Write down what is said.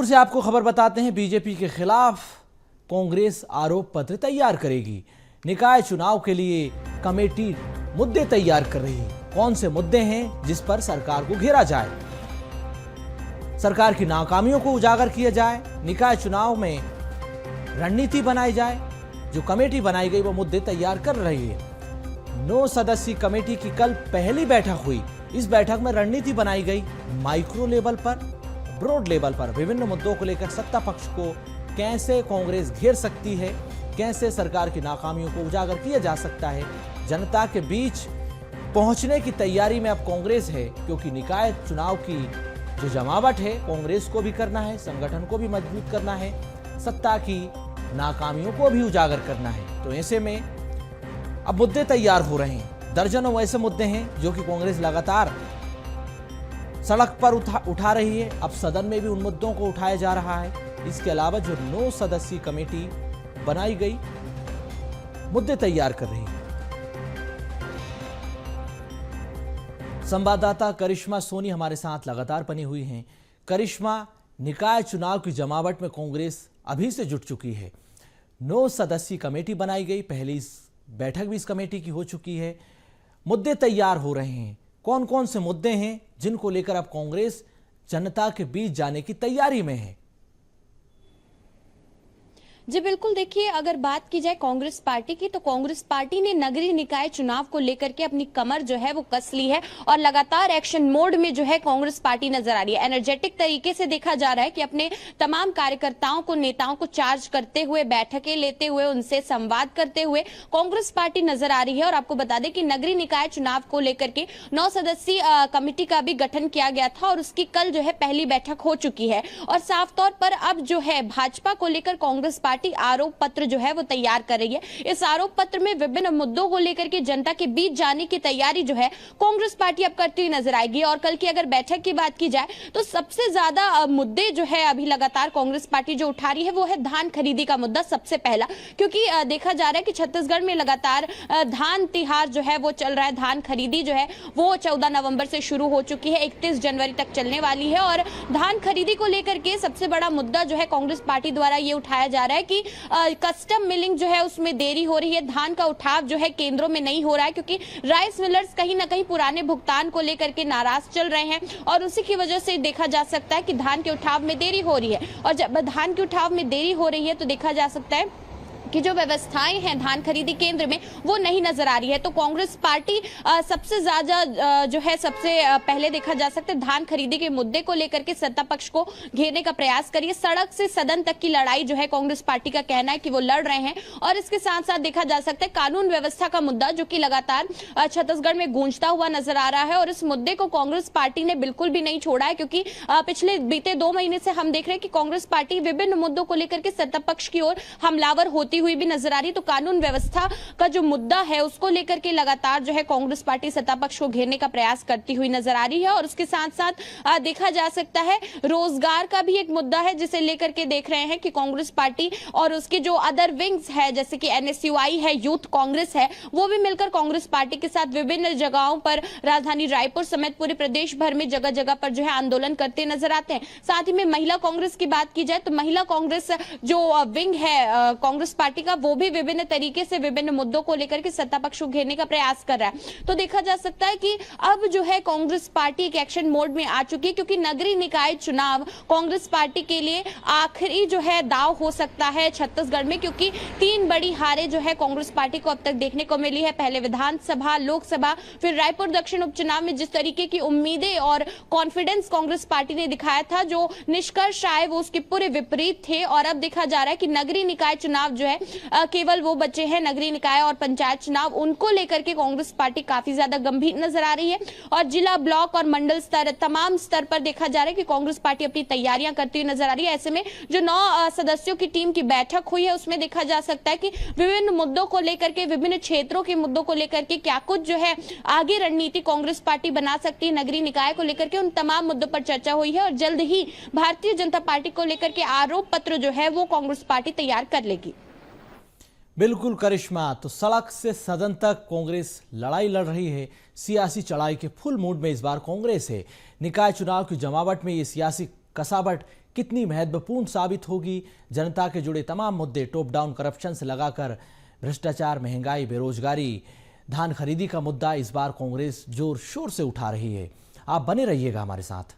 रायपुर से आपको खबर बताते हैं, बीजेपी के खिलाफ कांग्रेस आरोप पत्र तैयार करेगी। निकाय चुनाव के लिए कमेटी मुद्दे तैयार कर रही है। कौन से मुद्दे हैं जिस पर सरकार को घेरा जाए, सरकार की नाकामियों को उजागर किया जाए, निकाय चुनाव में रणनीति बनाई जाए। जो कमेटी बनाई गई वो मुद्दे तैयार कर रही है। 9 सदस्यीय कमेटी की कल पहली बैठक हुई। इस बैठक में रणनीति बनाई गई। माइक्रो लेवल पर, ब्रॉड लेवल पर विभिन्न मुद्दों को लेकर सत्ता पक्ष को कैसे कांग्रेस घेर सकती है, कैसे सरकार की नाकामियों को उजागर किया जा सकता है, जनता के बीच पहुंचने की तैयारी में अब कांग्रेस है। क्योंकि निकाय चुनाव की जो जमावट है कांग्रेस को भी करना है, संगठन को भी मजबूत करना है, सत्ता की नाकामियों को भी उजागर करना है। तो ऐसे में अब मुद्दे तैयार हो रहे हैं। दर्जनों ऐसे मुद्दे हैं जो कि कांग्रेस लगातार सड़क पर उठा रही है। अब सदन में भी उन मुद्दों को उठाया जा रहा है। इसके अलावा जो 9 सदस्यीय कमेटी बनाई गई मुद्दे तैयार कर रही है। संवाददाता करिश्मा सोनी हमारे साथ लगातार बनी हुई हैं। करिश्मा, निकाय चुनाव की जमावट में कांग्रेस अभी से जुट चुकी है। 9 सदस्यीय कमेटी बनाई गई, पहली बैठक भी इस कमेटी की हो चुकी है। मुद्दे तैयार हो रहे हैं। कौन कौन से मुद्दे हैं जिनको लेकर अब कांग्रेस जनता के बीच जाने की तैयारी में है? जी बिल्कुल, देखिए अगर बात की जाए कांग्रेस पार्टी की, तो कांग्रेस पार्टी ने नगरीय निकाय चुनाव को लेकर के अपनी कमर जो है वो कस ली है और लगातार एक्शन मोड में जो है कांग्रेस पार्टी नजर आ रही है। एनर्जेटिक तरीके से देखा जा रहा है कि अपने तमाम कार्यकर्ताओं को, नेताओं को चार्ज करते हुए, बैठकें लेते हुए, उनसे संवाद करते हुए कांग्रेस पार्टी नजर आ रही है। और आपको बता दें कि नगरीय निकाय चुनाव को लेकर के 9 सदस्यीय कमेटी का भी गठन किया गया था और उसकी कल जो है पहली बैठक हो चुकी है। और साफ तौर पर अब जो है भाजपा को लेकर कांग्रेस पार्टी आरोप पत्र जो है वो तैयार कर रही है। इस आरोप पत्र में विभिन्न मुद्दों को लेकर के जनता के बीच जाने की तैयारी जो है कांग्रेस पार्टी अब करती हुई नजर आएगी। और कल की अगर बैठक की बात की जाए तो सबसे ज्यादा मुद्दे जो है अभी लगातार कांग्रेस पार्टी जो उठा रही है वो है धान खरीदी का मुद्दा सबसे पहला। क्योंकि देखा जा रहा है कि छत्तीसगढ़ में लगातार धान तिहार जो है वो चल रहा है। धान खरीदी जो है वो 14 नवंबर से शुरू हो चुकी है, 31 जनवरी तक चलने वाली है। और धान खरीदी को लेकर के सबसे बड़ा मुद्दा जो है कांग्रेस पार्टी द्वारा ये उठाया जा रहा है कि कस्टम मिलिंग जो है उसमें देरी हो रही है। धान का उठाव जो है केंद्रों में नहीं हो रहा है क्योंकि राइस मिलर्स कहीं ना कहीं पुराने भुगतान को लेकर के नाराज चल रहे हैं और उसी की वजह से देखा जा सकता है कि धान के उठाव में देरी हो रही है। और जब धान के उठाव में देरी हो रही है तो देखा जा सकता है कि जो व्यवस्थाएं हैं धान खरीदी केंद्र में वो नहीं नजर आ रही है। तो कांग्रेस पार्टी सबसे ज्यादा जो है सबसे पहले देखा जा सकता है धान खरीदी के मुद्दे को लेकर के सत्ता पक्ष को घेरने का प्रयास करिए। सड़क से सदन तक की लड़ाई जो है कांग्रेस पार्टी का कहना है कि वो लड़ रहे हैं। और इसके साथ साथ देखा जा सकता है कानून व्यवस्था का मुद्दा जो कि लगातार छत्तीसगढ़ में गूंजता हुआ नजर आ रहा है। और इस मुद्दे को कांग्रेस पार्टी ने बिल्कुल भी नहीं छोड़ा है क्योंकि पिछले बीते 2 महीने से हम देख रहे हैं कि कांग्रेस पार्टी विभिन्न मुद्दों को लेकर के सत्ता पक्ष की ओर हमलावर होती हुई भी नजर आ रही है। तो कानून व्यवस्था का जो मुद्दा है उसको लेकर के लगातार जो है कांग्रेस पार्टी सत्ता पक्ष को घेरने का प्रयास करती हुई नजर आ रही है। और उसके साथ साथ देखा जा सकता है रोजगार का भी एक मुद्दा है जिसे लेकर के देख रहे हैं कि कांग्रेस पार्टी और उसके जो अदर विंग्स है जैसे कि एनएसयूआई है, यूथ कांग्रेस है, वो भी मिलकर कांग्रेस पार्टी के साथ विभिन्न जगहों पर राजधानी रायपुर समेत पूरे प्रदेश भर में जगह जगह पर जो है आंदोलन करते नजर आते हैं। साथ ही में महिला कांग्रेस की बात की जाए तो महिला कांग्रेस जो विंग है कांग्रेस पार्टी का वो भी विभिन्न तरीके से विभिन्न मुद्दों को लेकर के सत्ता पक्ष को घेरने का प्रयास कर रहा है। तो देखा जा सकता है कि अब जो है कांग्रेस पार्टी एक एक्शन मोड में आ चुकी है क्योंकि नगरीय निकाय चुनाव कांग्रेस पार्टी के लिए आखिरी जो है दाव हो सकता है छत्तीसगढ़ में। क्योंकि 3 बड़ी हारें जो है कांग्रेस पार्टी को अब तक देखने को मिली है। पहले विधानसभा, लोकसभा, फिर रायपुर दक्षिण उपचुनाव में जिस तरीके की उम्मीदें और कॉन्फिडेंस कांग्रेस पार्टी ने दिखाया था, जो निष्कर्ष आए वो उसके पूरे विपरीत थे। और अब देखा जा रहा है कि नगरीय निकाय चुनाव जो है केवल वो बचे हैं नगरीय निकाय और पंचायत चुनाव, उनको लेकर के कांग्रेस पार्टी काफी ज्यादा गंभीर नजर आ रही है। और जिला, ब्लॉक और मंडल स्तर, तमाम स्तर पर देखा जा रहा है कि कांग्रेस पार्टी अपनी तैयारियां करती हुई नजर आ रही है। ऐसे में जो 9 सदस्यों की टीम की बैठक हुई है उसमें देखा जा सकता है कि विभिन्न मुद्दों को लेकर के, विभिन्न क्षेत्रों के मुद्दों को लेकर के क्या कुछ जो है आगे रणनीति कांग्रेस पार्टी बना सकती है नगरीय निकाय को लेकर के, उन तमाम मुद्दों पर चर्चा हुई है। और जल्द ही भारतीय जनता पार्टी को लेकर के आरोप पत्र जो है वो कांग्रेस पार्टी तैयार कर लेगी। बिल्कुल करिश्मा, तो सड़क से सदन तक कांग्रेस लड़ाई लड़ रही है। सियासी चढ़ाई के फुल मूड में इस बार कांग्रेस है। निकाय चुनाव की जमावट में ये सियासी कसावट कितनी महत्वपूर्ण साबित होगी। जनता के जुड़े तमाम मुद्दे टॉप डाउन करप्शन से लगाकर भ्रष्टाचार, महंगाई, बेरोजगारी, धान खरीदी का मुद्दा इस बार कांग्रेस जोर शोर से उठा रही है। आप बने रहिएगा हमारे साथ।